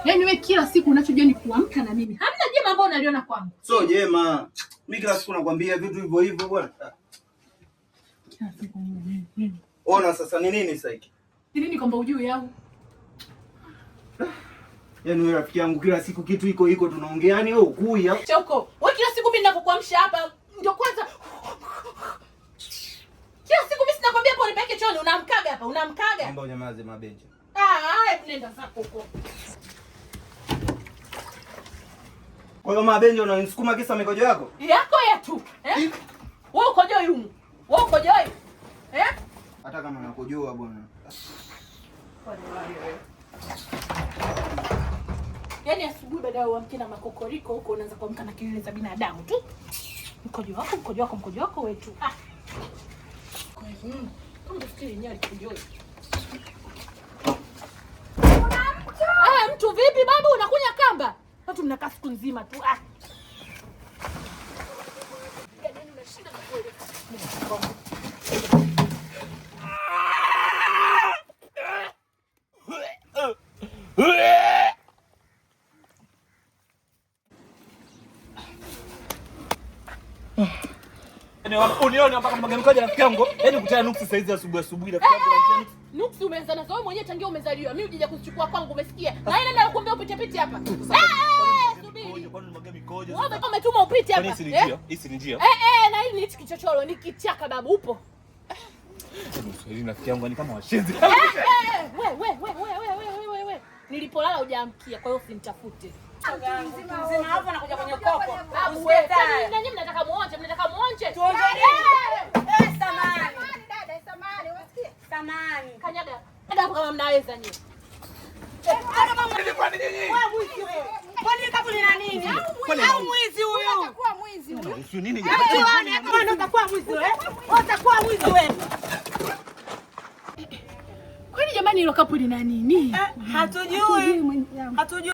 Yaani wewe kila siku unachojua ni kuamka na mimi. Hamna jema ambao unaliona kwangu. Sio jema. Mimi kila siku nakwambia vitu hivyo hivyo bwana. Ona sasa ni nini sasa hiki? Ni nini kwamba ujui yangu? Yaani wewe rafiki yangu kila siku kitu iko tunaongea, yani wewe ukui au? Choko, wewe kila siku mimi ninapokuamsha hapa ndio kwanza. Kila siku mimi sinakwambia hapo nipeke choni, unaamkaga hapa, unaamkaga. Naomba unyamaze mabenja. Haya nenda zako huko. Kwa hiyo mabenja unanisukuma kisa mikojo yako? Yako yetu. Wewe ukojoi humu. Wewe ukojoi. Hata kama nakojoa bwana. Yaani asubuhi baada ya uamke na makokoriko huko unaanza kuamka na kelele za binadamu tu. Mkojo wako wetu. Kwa hiyo kama unafikiri yenyewe alikujoi. Mtu vipi babu unakunya kamba? Watu mnakaa siku nzima tu. Yaani unashinda na kweli. Unione mpaka mgamkaje rafiki yangu. Yaani kutana nuksi saa hizi asubuhi rafiki yangu ananitia nuksi. Nuksi umeanza nazo wewe mwenyewe tangia umezaliwa. Mimi ukija kuchukua kwangu umesikia. Na ile ndio nakwambia upite hapa. Subiri. Kwani unamwaga mikojo? Wewe umetuma upite hapa. Hii ni njia. Na hili ni hichi kichochoro, ni kichaka babu upo. Hili rafiki yangu ni kama washenzi. Wewe. Nilipolala hujaamkia, kwa hiyo usinitafute. Mzima hapo anakuja kwenye koko. Usipeta. Nyinyi mnataka muonje. Tuonje. Samani. Dada, samani, unasikia? Samani. Kanyaga. Dada hapo kama mnaweza nyinyi. Wewe mwizi wewe. Kwani kapu ni nini? Au mwizi huyu? Utakuwa mwizi huyu. Sio nini? Wewe utakuwa mwizi wewe. Utakuwa mwizi wewe. Kwani jamani hilo kapu lina nini? Hatujui.